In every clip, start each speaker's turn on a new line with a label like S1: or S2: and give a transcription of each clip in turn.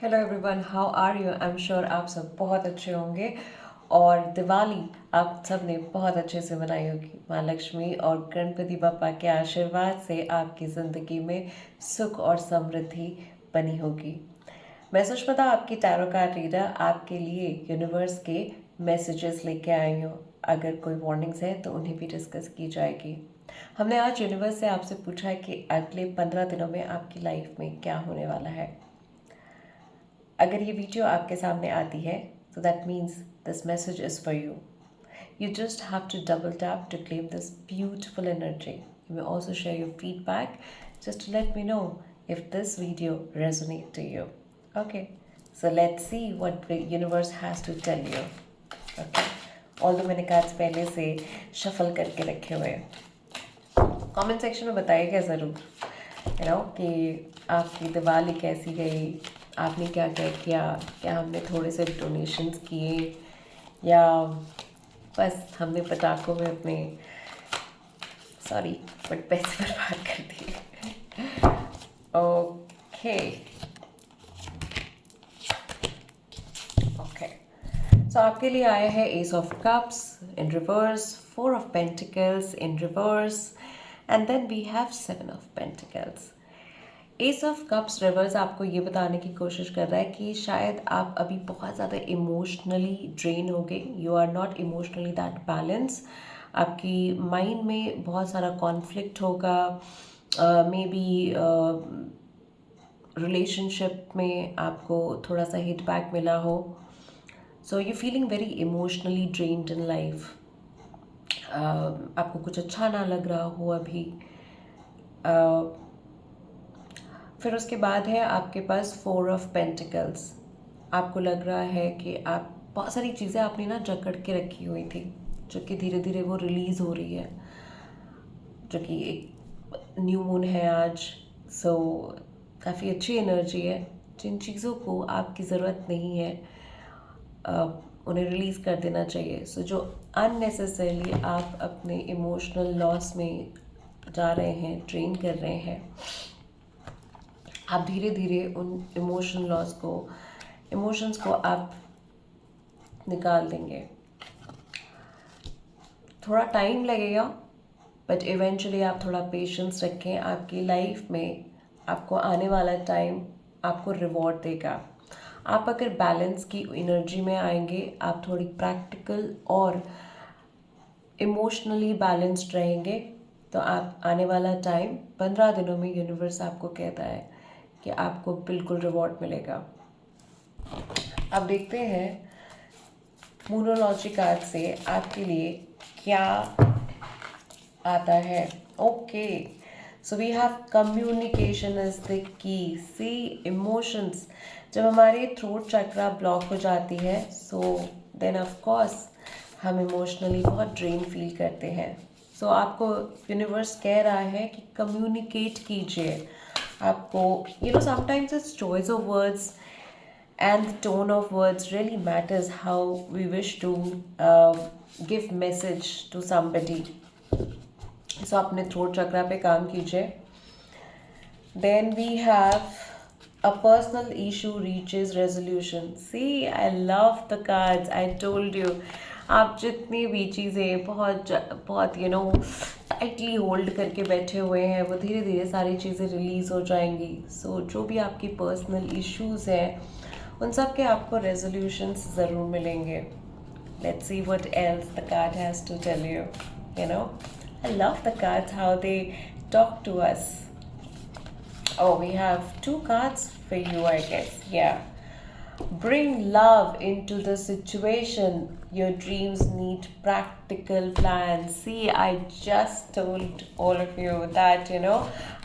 S1: Hello everyone, how are you? I am sure आप सब बहुत अच्छे होंगे और दिवाली आप सब ने बहुत अच्छे से मनाई होगी। माँ लक्ष्मी और गणपति बप्पा के आशीर्वाद से आपकी ज़िंदगी में सुख और समृद्धि बनी होगी। मैं सुष्मिता, आपकी टैरो कार्ड रीडर, आपके लिए यूनिवर्स के मैसेजेस लेके आई हूँ। अगर कोई वार्निंग्स है तो उन्हें भी डिस्कस की जाएगी। हमने आज यूनिवर्स से आपसे पूछा है कि अगले 15 दिनों में आपकी लाइफ में क्या होने वाला है। अगर ये वीडियो आपके सामने आती है so that means this message is for you. You just have to double tap to claim this beautiful energy. You may also share your feedback just to let me know if this video resonates to you. Okay, so let's see what the universe has to tell you. Okay, although मैंने cards पहले से shuffle करके रखे हुए हैं। Comment section में बताइएगा ज़रूर कि आपकी दिवाली कैसी गई, आपने क्या क्या किया, क्या हमने थोड़े से डोनेशंस किए या बस हमने पटाखों में अपने बट पैसे बर्बाद कर दिए। ओके ओके सो आपके लिए आया है ace of cups in reverse, four of pentacles in reverse and then we have seven of pentacles. Ace of cups reverse आपको ये बताने की कोशिश कर रहा है कि शायद आप अभी बहुत ज़्यादा इमोशनली ड्रेन हो गए, you are not emotionally that balance. आपकी माइंड में बहुत सारा कॉन्फ्लिक्ट होगा, मे बी रिलेशनशिप में आपको थोड़ा सा हिट बैक मिला हो, so you feeling very emotionally drained in life. आपको कुछ अच्छा ना लग रहा हो अभी। फिर उसके बाद है आपके पास फोर ऑफ पेंटिकल्स। आपको लग रहा है कि आप बहुत सारी चीज़ें आपने ना जकड़ के रखी हुई थी, जो कि धीरे धीरे वो रिलीज़ हो रही है, जो कि एक न्यू मून है आज। सो काफ़ी अच्छी एनर्जी है। जिन चीज़ों को आपकी ज़रूरत नहीं है उन्हें रिलीज़ कर देना चाहिए। सो जो अननेसेसरली आप अपने इमोशनल लॉस में जा रहे हैं, ट्रेन कर रहे हैं, आप धीरे धीरे उन इमोशंस को आप निकाल देंगे। थोड़ा टाइम लगेगा बट इवेंचुअली आप थोड़ा पेशेंस रखें। आपकी लाइफ में आपको आने वाला टाइम आपको रिवॉर्ड देगा। आप अगर बैलेंस की एनर्जी में आएंगे, आप थोड़ी प्रैक्टिकल और इमोशनली बैलेंस्ड रहेंगे, तो आप आने वाला टाइम 15 दिनों में यूनिवर्स आपको कहता है कि आपको बिल्कुल रिवॉर्ड मिलेगा। अब देखते हैं मूनोलॉजी कार्ड से आपके लिए क्या आता है। Okay, so we have communication is the key. See emotions, जब हमारे थ्रोट चक्रा ब्लॉक हो जाती है, सो देन ऑफ कोर्स हम इमोशनली बहुत ड्रेन फील करते हैं। सो आपको यूनिवर्स कह रहा है कि कम्युनिकेट कीजिए। आपको sometimes it's choice of words and the tone of words really matters how we wish to give message to somebody. So अपने throat chakra पे काम कीजिए। Then we have a personal issue reaches resolution. See, I love the cards. I told you, आप जितनी भी चीज़ें बहुत बहुत टाइटली होल्ड करके बैठे हुए हैं, वो धीरे धीरे सारी चीज़ें रिलीज़ हो जाएंगी। सो जो भी आपकी पर्सनल इश्यूज़ हैं, उन सब के आपको रेजोल्यूशंस ज़रूर मिलेंगे। Let's see what else the card has to tell you. I love the cards, how they talk to us. Oh, we have two cards for you, I guess. Yeah. Bring love into the situation. Your dreams need practical plans. See, I just told all of you that,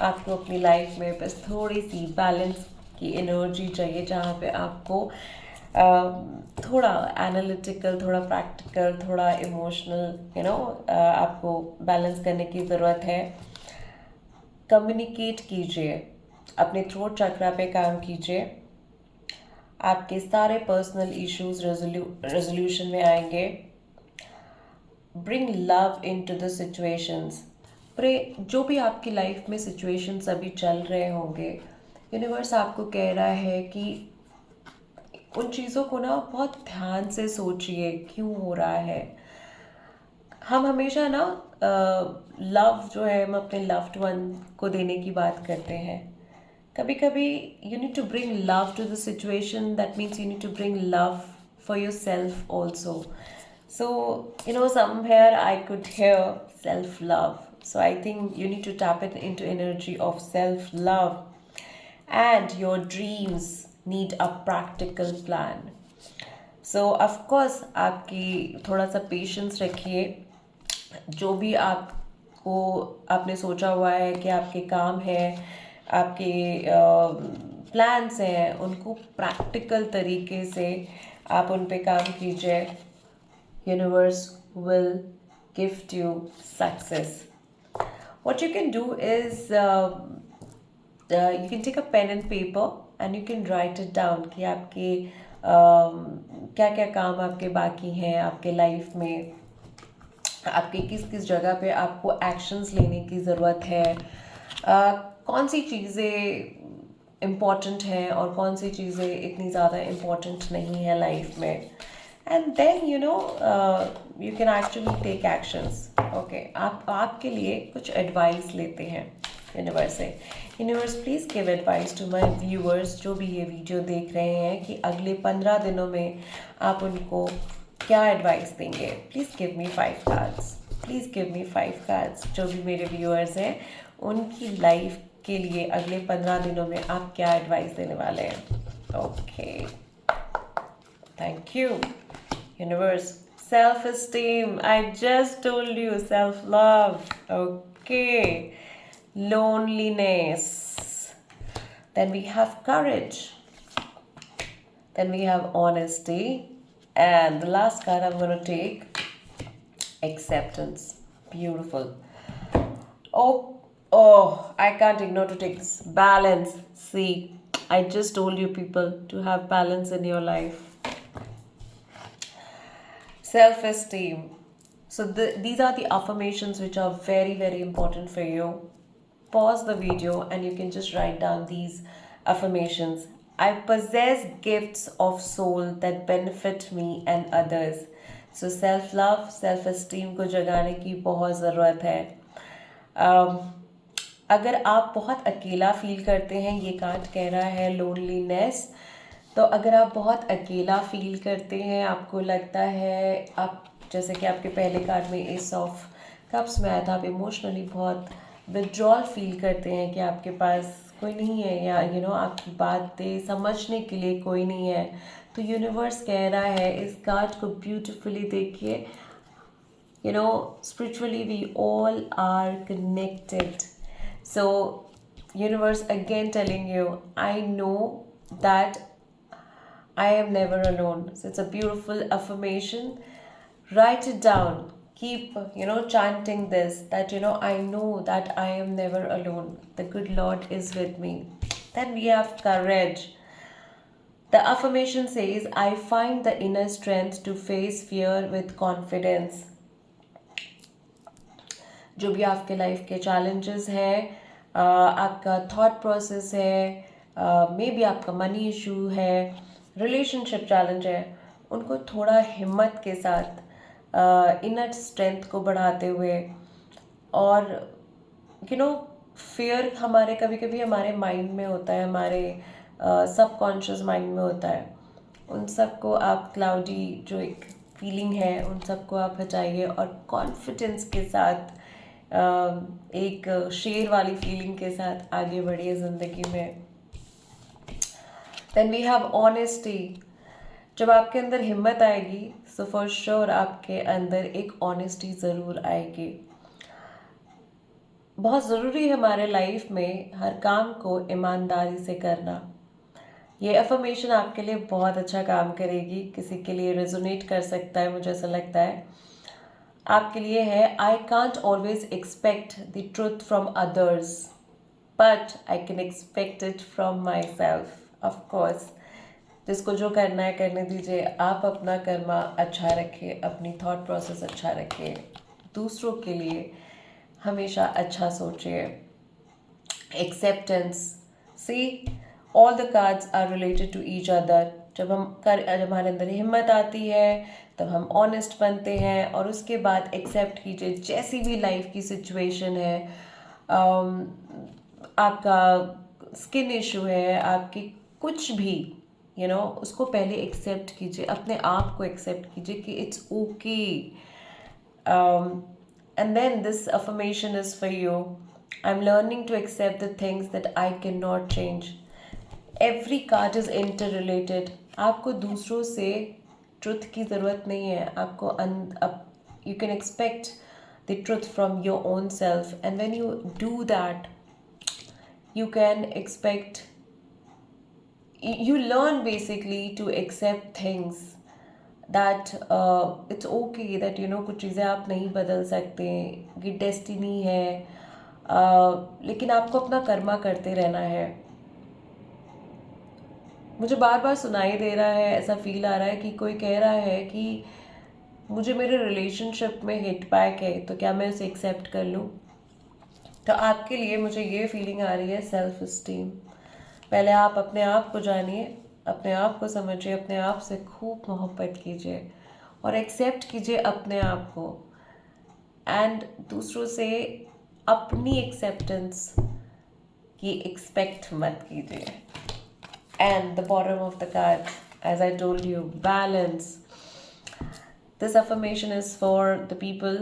S1: आपको अपनी life में बस थोड़ी सी balance की energy चाहिए, जहाँ पे आपको थोड़ा एनालिटिकल, थोड़ा प्रैक्टिकल, थोड़ा इमोशनल आपको बैलेंस करने की ज़रूरत है। कम्युनिकेट कीजिए, अपने थ्रोट चक्रा पे काम कीजिए। आपके सारे पर्सनल इश्यूज रेजोल्यूशन में आएंगे। Bring love into the situations. जो भी आपकी लाइफ में सिचुएशंस अभी चल रहे होंगे, यूनिवर्स आपको कह रहा है कि उन चीज़ों को ना बहुत ध्यान से सोचिए क्यों हो रहा है। हम हमेशा ना लव जो है हम अपने लव्ड वन को देने की बात करते हैं। कभी कभी you need to bring love to the situation, that means you need to bring love for yourself also. So, somewhere I could hear self love. So, I think you need to tap it into energy of self love. And your dreams need a practical plan. So, of course, आपकी थोड़ा सा patience रखिए। जो भी आपको आपने सोचा हुआ है कि आपके काम है, आपके प्लान्स हैं, उनको प्रैक्टिकल तरीके से आप उन पे काम कीजिए। Universe will gift you success. What you can do is you can take a pen and paper and you can write it down कि आपके क्या क्या काम आपके बाकी हैं आपके लाइफ में, आपके किस किस जगह पे आपको एक्शंस लेने की ज़रूरत है, कौन सी चीज़ें इम्पॉर्टेंट हैं और कौन सी चीज़ें इतनी ज़्यादा इम्पॉर्टेंट नहीं है लाइफ में। And then you can actually take actions. Okay, आप आपके लिए कुछ एडवाइस लेते हैं यूनिवर्स से। Universe please give advice to my viewers जो भी ये वीडियो देख रहे हैं कि अगले 15 दिनों में आप उनको क्या एडवाइस देंगे। Please give me 5 cards, please give me 5 cards. जो भी मेरे व्यूअर्स हैं उनकी लाइफ के लिए अगले 15 दिनों में आप क्या एडवाइस देने वाले हैं। Okay, thank you universe. Self esteem, I just told you, self love. Okay, loneliness, then we have courage, then we have honesty, and the last card I'm going to take, acceptance. Beautiful. Oh, I can't ignore to take this, balance. See, I just told you people to have balance in your life. Self-esteem. So these are the affirmations which are very very important for you. Pause the video and you can just write down these affirmations. I possess gifts of soul that benefit me and others. So self love, self esteem को जगाने की बहुत ज़रूरत है। अगर आप बहुत अकेला फील करते हैं, ये कार्ड कह रहा है लोनलीनेस, तो अगर आप बहुत अकेला फील करते हैं, आपको लगता है आप, जैसे कि आपके पहले कार्ड में एस ऑफ कप्स में आया था, आप इमोशनली बहुत विड्रॉल फील करते हैं कि आपके पास कोई नहीं है या आपकी बातें समझने के लिए कोई नहीं है, तो यूनिवर्स कह रहा है इस कार्ड को ब्यूटिफुली देखिए। Spiritually we all are connected. So universe again telling you, I know that I am never alone. So it's a beautiful affirmation. Write it down. Keep, chanting this, that, I know that I am never alone. The good Lord is with me. Then we have courage. The affirmation says, I find the inner strength to face fear with confidence. जो भी आपके life के challenges हैं, आपका thought process है, may be आपका money issue है, relationship challenge है, उनको थोड़ा हिम्मत के साथ इनर स्ट्रेंथ को बढ़ाते हुए, और फियर हमारे कभी कभी हमारे माइंड में होता है, हमारे सबकॉन्शियस माइंड में होता है, उन सब को आप क्लाउडी जो एक फीलिंग है उन सबको आप हटाइए और कॉन्फिडेंस के साथ एक शेर वाली फीलिंग के साथ आगे बढ़िए ज़िंदगी में। Then we have honesty. जब आपके अंदर हिम्मत आएगी सो फॉर श्योर आपके अंदर एक ऑनेस्टी ज़रूर आएगी। बहुत ज़रूरी है हमारे लाइफ में हर काम को ईमानदारी से करना। ये अफर्मेशन आपके लिए बहुत अच्छा काम करेगी, किसी के लिए रेजोनेट कर सकता है, मुझे ऐसा लगता है। आपके लिए है, I can't always expect the truth from others but I can expect it from my self. Of course जिसको जो करना है करने दीजिए, आप अपना कर्मा अच्छा रखिए, अपनी थॉट प्रोसेस अच्छा रखिए, दूसरों के लिए हमेशा अच्छा सोचिए। Acceptance, see all the cards are related to each other. जब हमारे अंदर हिम्मत आती है तब हम ऑनेस्ट बनते हैं, और उसके बाद एक्सेप्ट कीजिए जैसी भी लाइफ की सिचुएशन है. आपका स्किन इशू है, आपकी कुछ भी उसको पहले एक्सेप्ट कीजिए, अपने आप को एक्सेप्ट कीजिए कि it's okay. And then this affirmation is for you. I'm learning to accept the things that I cannot change. Every card is interrelated. आपको दूसरों से ट्रुथ की ज़रूरत नहीं है. You can expect the truth from your own self, and when you do that, you can expect, you learn basically to accept things that it's okay that कुछ चीज़ें आप नहीं बदल सकते, ये डेस्टिनी है. लेकिन आपको अपना कर्मा करते रहना है. मुझे बार बार सुनाई दे रहा है, ऐसा फील आ रहा है कि कोई कह रहा है कि मुझे मेरे रिलेशनशिप में हिट बैक है, तो क्या मैं उसे एक्सेप्ट कर लूँ. तो आपके लिए मुझे ये फीलिंग आ रही है सेल्फ इस्टीम. पहले आप अपने आप को जानिए, अपने आप को समझिए, अपने आप से खूब मोहब्बत कीजिए और एक्सेप्ट कीजिए अपने आप को. एंड दूसरों से अपनी एक्सेप्टेंस की एक्सपेक्ट मत कीजिए. And the bottom of the card, as I told you, balance. This affirmation is for the people,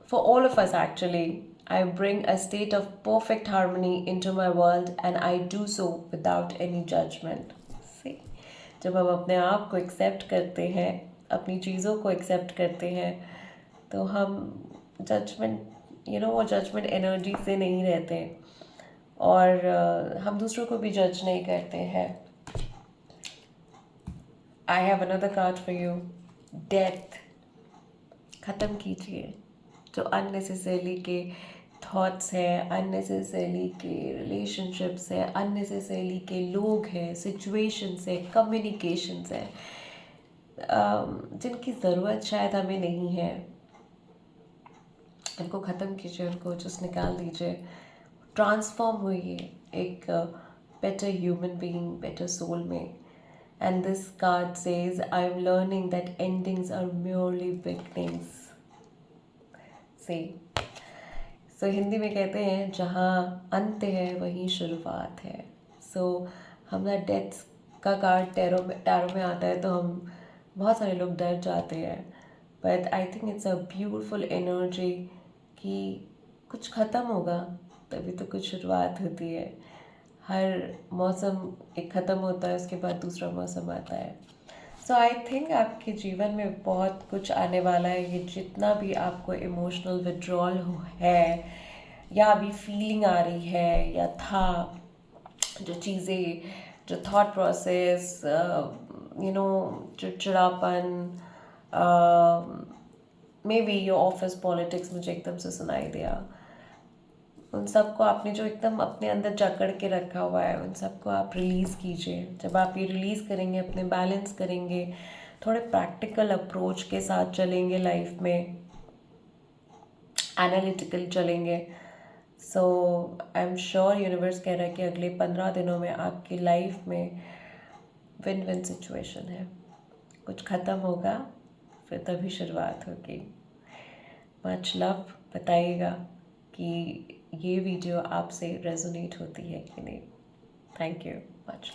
S1: for all of us actually. I bring a state of perfect harmony into my world, and I do so without any judgment. See, जब हम अपने आप को accept करते हैं, अपनी चीज़ों को एक्सेप्ट करते हैं, तो हम वो जजमेंट एनर्जी से नहीं रहते, और हम दूसरों को भी जज नहीं करते हैं. I have another card for you. Death. ख़त्म कीजिए जो अननेसेसरीली के थॉट्स हैं, अननेसेसरीली के रिलेशनशिप्स हैं, अननेसेसरीली के लोग हैं, सिचुएशंस हैं, कम्युनिकेशंस हैं, जिनकी ज़रूरत शायद हमें नहीं है. उनको ख़त्म कीजिए, उनको जस्ट निकाल दीजिए. ट्रांसफॉर्म होइए एक better human being, better soul में. And this card says, I am learning that endings are merely beginnings. See, so Hindi में कहते हैं जहाँ अंत है वहीं शुरुआत है. So हमारा डेथ का कार्ड टैरो में आता है तो हम बहुत सारे लोग डर जाते हैं. But I think it's a beautiful energy कि कुछ ख़त्म होगा तभी तो कुछ शुरुआत होती है. हर मौसम एक ख़त्म होता है, उसके बाद दूसरा मौसम आता है. सो आई थिंक आपके जीवन में बहुत कुछ आने वाला है. ये जितना भी आपको इमोशनल विड्रॉल है, या अभी फीलिंग आ रही है, या था जो चीज़ें, जो थॉट प्रोसेस, चिड़चिड़ापन, may be your office politics मुझे एकदम से सुनाई दिया, उन सबको आपने जो एकदम अपने अंदर जकड़ के रखा हुआ है, उन सबको आप रिलीज़ कीजिए. जब आप ये रिलीज़ करेंगे, अपने बैलेंस करेंगे, थोड़े प्रैक्टिकल अप्रोच के साथ चलेंगे लाइफ में, एनालिटिकल चलेंगे, सो आई एम श्योर यूनिवर्स कह रहा है कि अगले 15 दिनों में आपकी लाइफ में विन विन सिचुएशन है. कुछ ख़त्म होगा, फिर तभी शुरुआत होगी. Much love. बताइएगा कि ये वीडियो आपसे रेजोनेट होती है कि नहीं. Thank you much.